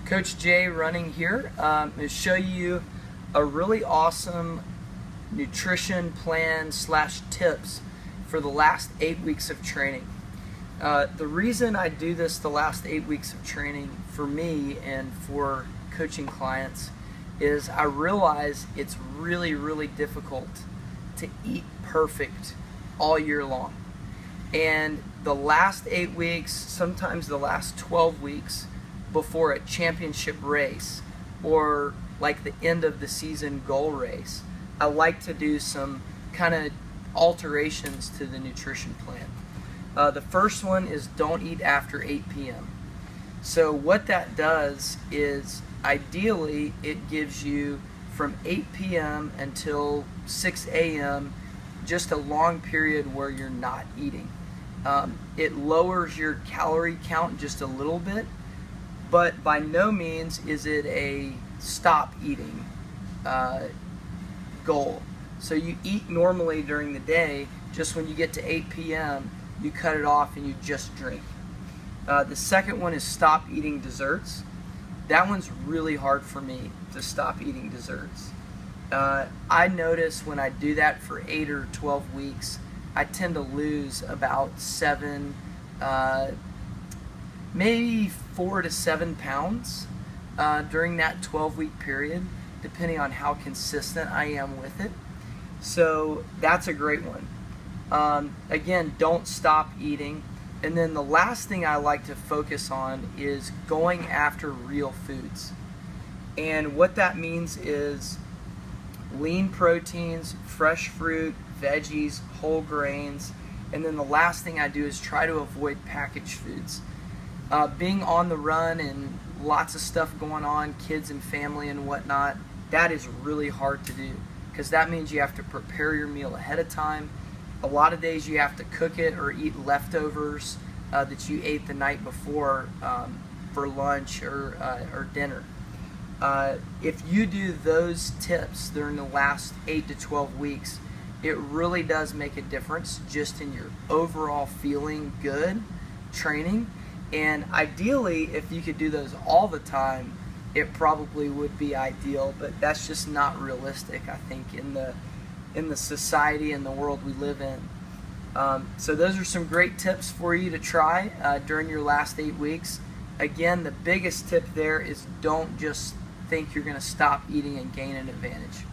Coach Jay running here to show you a really awesome nutrition plan / tips for the last 8 weeks of training. The reason I do this the last 8 weeks of training for me and for coaching clients is I realize it's really difficult to eat perfect all year long. And the last 8 weeks, sometimes the last 12 weeks before a championship race or like the end of the season goal race, I like to do some kind of alterations to the nutrition plan. The first one is don't eat after 8 p.m. So what that does is ideally it gives you from 8 p.m. until 6 a.m. just a long period where you're not eating. It lowers your calorie count just a little bit, but by no means is it a stop eating goal. So you eat normally during the day, just when you get to 8 p.m. you cut it off and you just drink. The second one is stop eating desserts. That one's really hard for me to stop eating desserts. I notice when I do that for 8 or 12 weeks, I tend to lose about 7, maybe 4 to 7 pounds during that 12-week period, depending on how consistent I am with it. So that's a great one. Again, don't stop eating. And then the last thing I like to focus on is going after real foods. And what that means is lean proteins, fresh fruit, veggies, whole grains, and then the last thing I do is try to avoid packaged foods. Being on the run and lots of stuff going on, kids and family and whatnot, that is really hard to do because that means you have to prepare your meal ahead of time. A lot of days you have to cook it or eat leftovers that you ate the night before for lunch or dinner. If you do those tips during the last 8 to 12 weeks, it really does make a difference just in your overall feeling good training. And ideally, if you could do those all the time, it probably would be ideal, but that's just not realistic, I think, in the society and the world we live in. So those are some great tips for you to try during your last 8 weeks. Again, the biggest tip there is don't just think you're going to stop eating and gain an advantage.